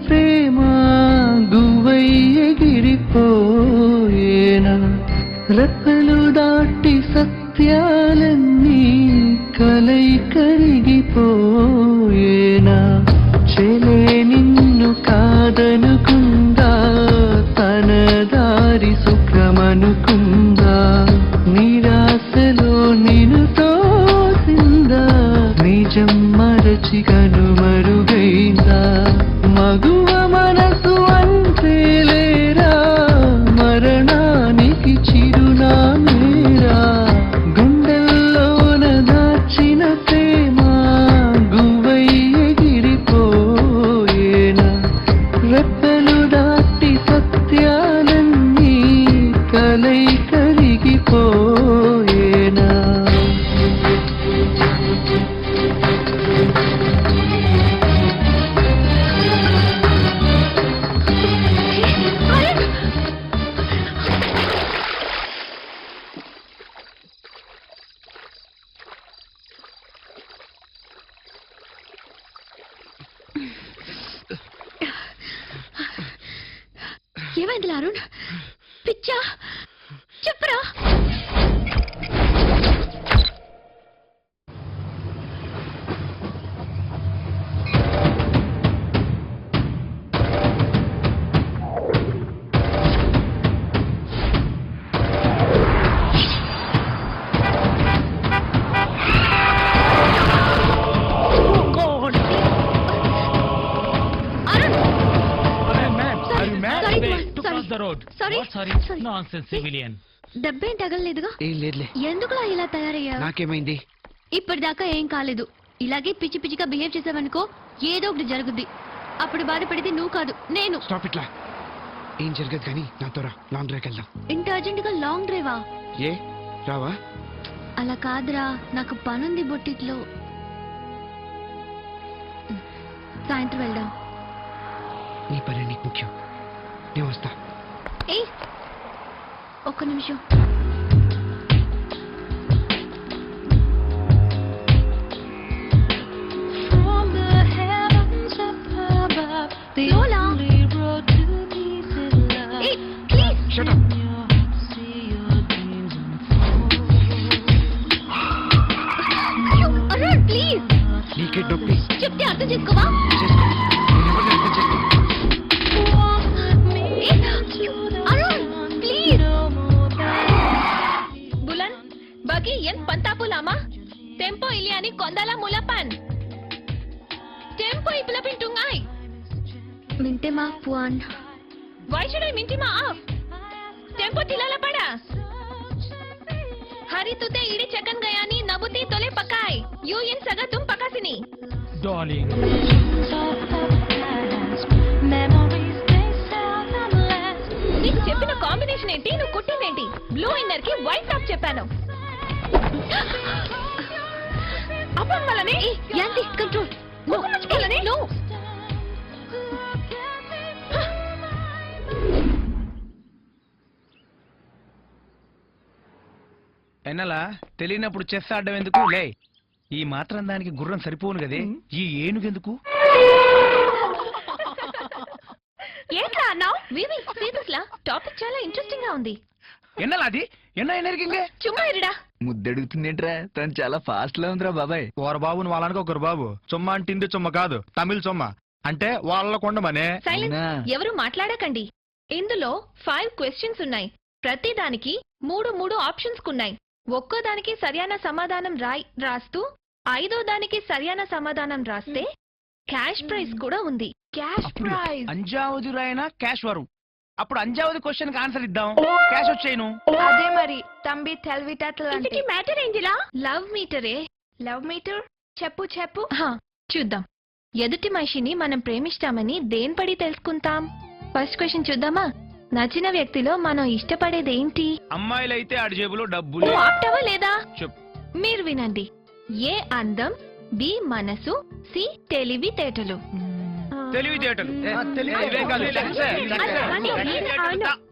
ప్రేమ గువ్వై ఎగిరిపోయేనా రెప్పలు దాటి సత్యాలన్నీ కలై కరిగిపోయేనా చెలే నిన్ను కాదనుకుందా తన దారి సుఖమనుకుందా నిరాశలో నిన్ను తోసిందా నిజం మరచి కనుమరుగైందా మగువ మనసు అంతే లేరా మరణానికి చిరునామేరా గుండెల్లోన దాచిన ప్రేమ గువ్వై ఎగిరిపోయేనా రెప్పలు దాటి సత్యాలన్నీ కలై కరిగిపోయేనా ఏమైంది అరుణ్? పిచ్చా? చెప్పరా. దెబ్బేం తగలలేదుగా? ఎందుకు ఇలా తయారయ్యా? నాకేమైంది? ఇప్పటిదాకా ఏం కాలేదు. ఇలాగే పిచ్చి పిచ్చిగా బిహేవ్ చేసావనుకో ఏదో ఒకటి జరుగుద్ది. అప్పుడు బాధపడితే నువ్వు కాదు నేను. స్టాప్ ఇట్లా. ఏం జరగదు కానీ నాతో రా, లాంగ్ డ్రైవ్ వెళ్దాం. ఇంత అర్జెంట్ గా లాంగ్ డ్రైవా? ఏ రావా? అలా కాదురా, నాకు పనుంది బొట్టిట్లో. సాయంత్రం వెళ్దాం. నీ పని నీకు ముఖ్యం. నేను వస్తా. ఏ ఒక్క నిమిషం. చెప్తే అర్థం చేసుకోవా? Bagi yan pantapo lama. Tempo iliani kondala mulapan. Tempo ipilapin tungay. Minti ma puan. Why should I minti ma off? Tempo tilala pada. Hari tute iri chakan gayani nabuti tole pakai. You yin saga tum pakasini. Darling. నీకు చెప్పిన combination ఏంటి? నువ్వు కుట్టిందేంటి? Blue inner కి white top చెప్పాను. అప్పుడు మళ్ళీ anti control. No ఎన్నలా తెలియనప్పుడు chess ఆడడం ఎందుకు? లే, ఈ మాత్రం దానికి గుర్రం సరిపోను కదే, ఈ ఏనుగెందుకు? ఏంట్రా అన్నావు? వివి సీరియస్లా టాపిక్ చాలా ఇంట్రెస్టింగ్ గా ఉంది. ఎన్నలా అది ఎన్న ఎనర్కింగే చుమ్మా ఇరుడా. ముద్దడుగుతుందేంట్రా? తను చాలా ఫాస్ట్ లా ఉందిరా బాబాయ్. ఓర బాబుని వాళ్ళనికి ఒకరు బాబు. చుమ్మ అంటే ఇంది చుమ్మ కాదు, తమిళ చుమ్మ అంటే వాళ్ళ కొండమనే. సైలెన్స్. ఎవరు మాట్లాడకండి. ఇందులో 5 క్వశ్చన్స్ ఉన్నాయి. ప్రతి దానికి 3 ఆప్షన్స్ ఉన్నాయి. ఒక్కో దానికి సరైన సమాధానం రాస్తూ 5వ దానికి సరైన సమాధానం రాస్తే క్యాష్ ప్రైజ్ కూడా ఉంది. Cash prize. అంజావది రాయనా క్యాష్ వరం. అప్పుడు అంజావది క్వశ్చన్ కి ఆన్సర్ ఇద్దాం, క్యాష్ వచ్చేను. అదే మరి తంబి తెలివితేటలు అంటే. మ్యాటర్ ఏంజిలా? లవ్ మీటరే. లవ్ మీటర్ చెప్పు. చూద్దాం. ఎదుటి మనిషిని మనం ప్రేమిస్తామని దేని పడి తెలుసుకుంటాం? ఫస్ట్ క్వశ్చన్ చూద్దామా? నచ్చిన వ్యక్తిలో మనం ఇష్టపడేదేంటి? అమ్మాయిలైతే ఆడి జేబులో డబ్బులు. ఆప్తావా లేదా? చెప్పు. మీరు వినండి. ఏ అందం, బి మనసు, సి తెలివితేటలు. తెలివితేటలు.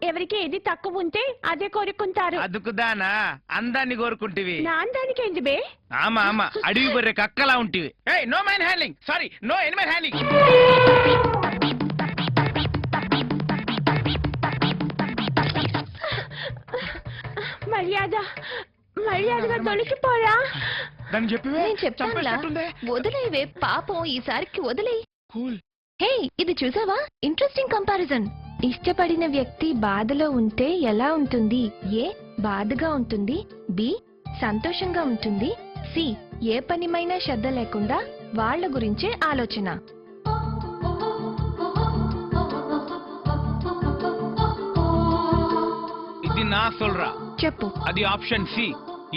ఎవరికి ఏది తక్కువ ఉంటే అదే కోరుకుంటారు. అదుకుదానా అందాన్ని కోరుకుంటేవి. నా అందానికి ఏంటి బే? ఆమా అడవి బర్రె కక్కలా ఉంటివి. No man handling. Sorry, no animal handling. ఒక్కసారిగా దొరికిపోయా దాన్ని చెప్పివే నేను చెప్తానులా చంపేటట్టుందే. వదిలేవే పాపం ఈసారికి వదిలే కూల్. హే ఇది చూసావా ఇంట్రెస్టింగ్ కంపారిజన్ ఇష్టపడిన వ్యక్తి బాధలో ఉంటే ఎలా ఉంటుంది ఏ బాధగా ఉంటుంది బి సంతోషంగా ఉంటుంది సి ఏ పనిమైనా శ్రద్ధ లేకుండా వాళ్ళ గురించే ఆలోచన ఇది నా సొల్రా. చెప్పు అది ఆప్షన్ సి.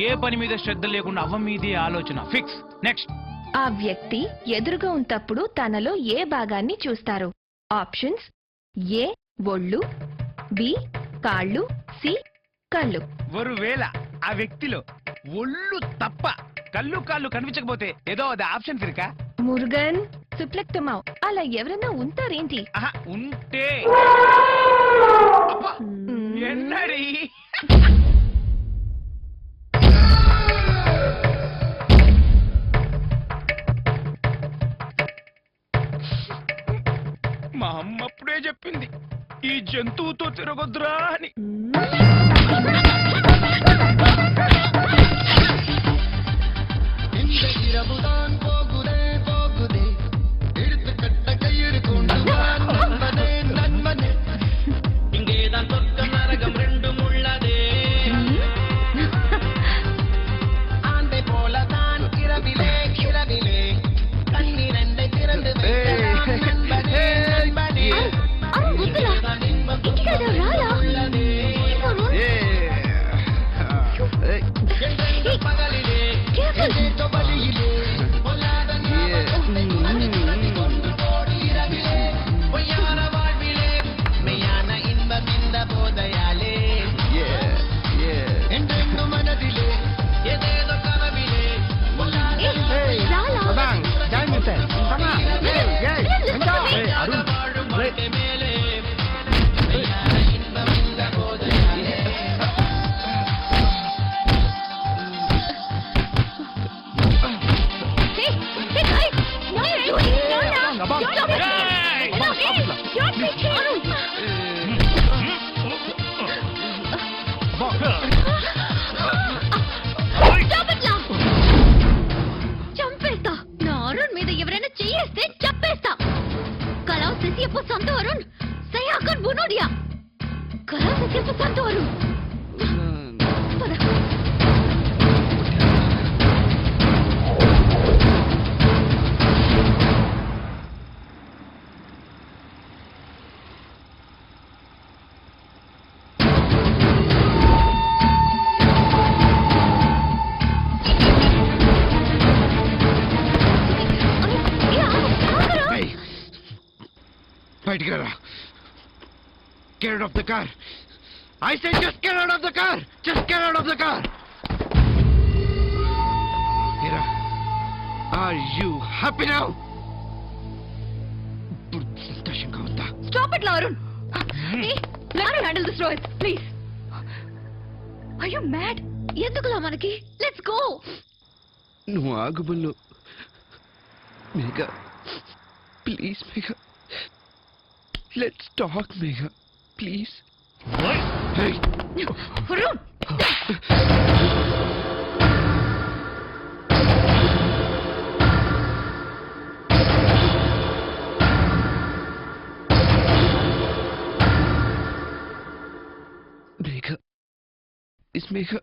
ఏ పని మీద శ్రద్ధ లేకుండా అవ్వ మీదే ఆలోచన. ఫిక్స్. నెక్స్ట్. ఆ వ్యక్తి ఎదురుగా ఉన్నప్పుడు తనలో ఏ భాగాన్ని చూస్తారు ఆప్షన్స్ ఏ ఒళ్ళు బి కాళ్ళు సి కళ్ళు ఒకవేళ ఆ వ్యక్తిలో ఒళ్ళు తప్ప కళ్ళు కాళ్ళు కనిపించకపోతే ఏదో అది ఆప్షన్ తిరికా. మురుగన్ సుప్లక్తమావ్ అలా ఎవరైనా ఉంటారేంటి ఆహా, ఉంటే అబ్బా, ఎన్నడి మా అమ్మ అప్పుడే చెప్పింది ఈ జంతువుతో తిరగొద్దురా అని. இந்த இரவுதான் போகுதே போகுதே எடுத்து கட்ட கயிறு கொண்டு வா நண்பனே நண்பனே இங்கேதான் சொர்க்கம் நரகம் ரெண்டும் உள்ளதே ஆந்தை போலதான் இரவிலே இரவிலே கண்ணிரண்டை திறந்து வைக்கலாம் நண்பனே நண்பனே இங்கேதான் இன்பம் துன்பம் உள்ளதே என்றென்றும் பகலிலே எங்கேதோ வழியிலே பொல்லாத ஞாபகம் மனதி கொண்டு ஓடி இரவிலே பொய்யான வாழ்விலே மெய்யான இன்பம் இந்த போதையாலே என்றென்றும் மனதிலே ஏதேதோ கனவிலே பொல்லாத வாழும் வாழ்க்கை மேலே மெய்யான இன்பம் இந்த போதையாலே చంపేస్తా నా అరుణ్ మీద ఎవరైనా చెయ్యేస్తే చంపేస్తా కళా శశియపు సంత అరుణ్ సయాకర్ బునోడియా కళా శశియపు సంత అరుణ్ పద. బయటికి రా. Get out of the car. I said just get out of the car. Just get out of the car. Mira, are you happy now? ఇప్పుడు సంతోషంగా ఉందా? Stop it, Arun. Hey, let me handle this, Rohit, please. Are you mad? ఎందుకులా మనకి? Let's go. నువ్వు ఆగు బుల్లు. Megha, please Megha. Let's talk, Megha. Please. Hey. Arun. Megha. Is Megha.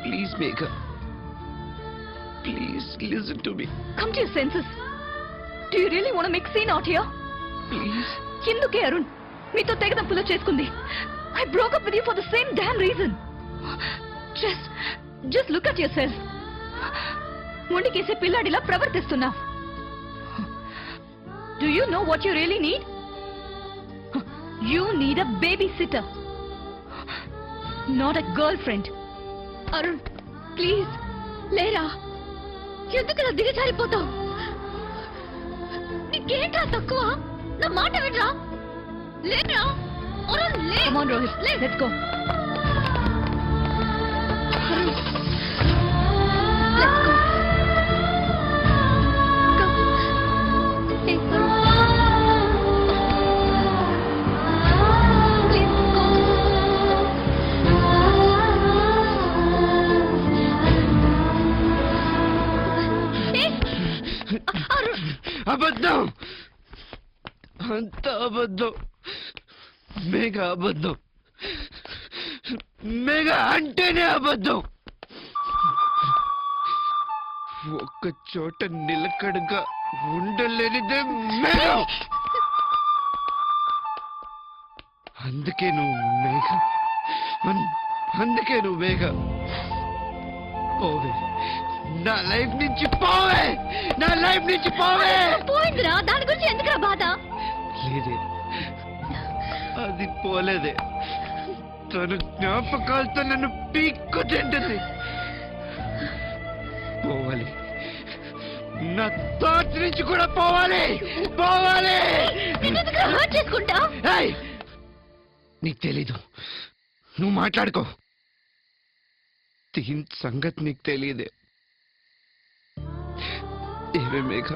Please, Megha. Please listen to me. Come to your senses. Do you really want to make scene out here? Please. ఎందుకే అరుణ్ మీతో తెగదంపులో చేసుకుంది I broke up with you for the same damn reason. Just look at yourself. మొండికేసే పిల్లాడిలా ప్రవర్తిస్తున్నావు. Do you know what you really need? You need a babysitter, not a girlfriend. Arun please లేరా ఎందుకు ఇలా దిగజారిపోతావు నీకేంట్రా తక్కువ నా మాట వినరా లేరా అరుణ్ లే Come on Rohit, let's go. Arun, let's go. Come. Hey, Arun. Please go. అంత అబద్ధం. మేఘ అబద్ధం. మేఘ అంటేనే అబద్ధం. ఒక్క చోట నిలకడగా ఉండలేనిదే మేఘం. అందుకే నువ్వు మేఘ. అందుకే నువ్వు మేఘ. పోవే, నా లైఫ్ నుంచి పోవే, నా లైఫ్ నుంచి పోవే. పోయిందిరా, దాని గురించి ఎందుకురా బాధ? లేదే, అది పోలేదే. తన జ్ఞాపకాలతో నన్ను పీక్కు తింటుంది. పోవాలి, నా థాట్స్ నుంచి కూడా పోవాలి, పోవాలి. హర్ట్ చేసుకుంటా. ఏయ్, నీకు తెలీదు, నువ్వు మాట్లాడుకో. దీని సంగతి నీకు తెలియదే. ఏమే మేఘ,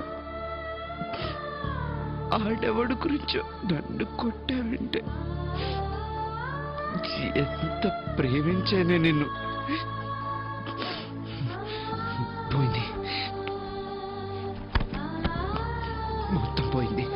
ఆడెవడు గురించో నన్ను కొట్టావంటే ఎంత ప్రేమించానే నిన్ను. పోయింది, మొత్తం పోయింది.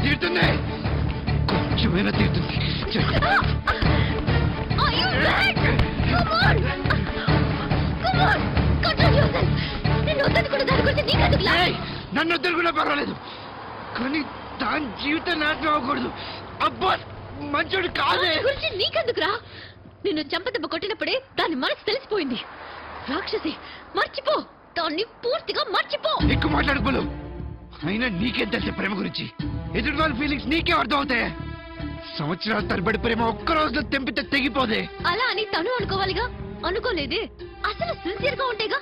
తీరుతుంది, కొంచెమైనా తీరుతుంది. ఏయ్, నన్ను వద్దనుకున్నా పర్వాలేదు, కానీ దాని జీవితం నాశనం అవ్వకూడదు. అబ్బా, మంచోడు కాదే. గురించి నీకెందుకురా? నిన్ను చెంపదెబ్బ కొట్టినప్పుడే దాని మనసు తెలిసిపోయింది. రాక్షసి, మర్చిపో, దాన్ని పూర్తిగా మర్చిపో. ఎక్కువ మాట్లాడుకోలేవు. అయినా నీకేం తెలిసే ప్రేమ గురించి? ఎదుటి వాళ్ళ ఫీలింగ్స్ నీకే అర్థం అవుతాయి. సంవత్సరాల తరబడి ప్రేమ ఒక్క రోజులో తెంపితే తెగిపోదే. అలా అని తను అనుకోవాలిగా. అనుకోలేదే. అసలు సిన్సియర్ గా ఉంటేగా.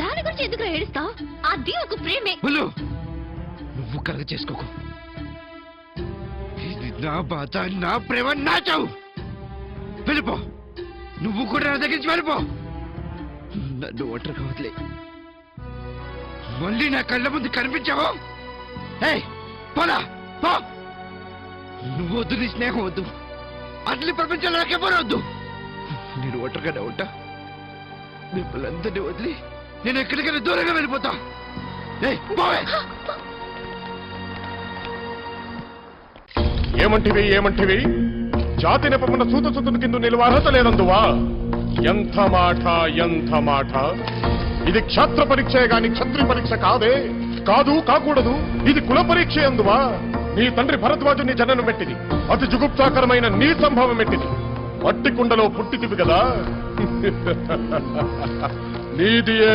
దాని గురించి ఎందుకు ఏడుస్తావు? అది ఒక ప్రేమే. బుల్లు, నువ్వు కలగ చేసుకోకు. ఇది నా బాధ, నా ప్రేమ, నా చావు. వెళ్ళిపో, నువ్వు కూడా నా దగ్గర నుంచి వెళ్ళిపో. నన్ను ఒంటరిగా వదిలే. మళ్ళీ నా కళ్ళ ముందు కనిపించావు. ఏయ్, పోలా, పో. నువ్వు వద్దు, నీ స్నేహం వద్దు, అసలు ఈ ప్రపంచంలో నాకెవరు వద్దు. నేను ఒంటరిగానే ఉంటా. మిమ్మల్ని అందరినీ వదిలి నేను ఎక్కడికైనా దూరంగా వెళ్ళిపోతా. ఏయ్, పోవే. ఏమంటివి జాతి నెపమున్న సూత సుతుని కింద నిలువ అర్హత లేదందువా? ఎంత మాట. ఇది క్షాత్ర పరీక్షే గాని క్షత్రి పరీక్ష కాదే. కాదు, కాకూడదు. ఇది కుల పరీక్ష అందువా? నీ తండ్రి భరద్వాజుని జననం పెట్టింది. అతి జుగుప్సాకరమైన నీ సంభవం పెట్టింది. మట్టి కుండలో పుట్టితివి కదా. నీది ఏ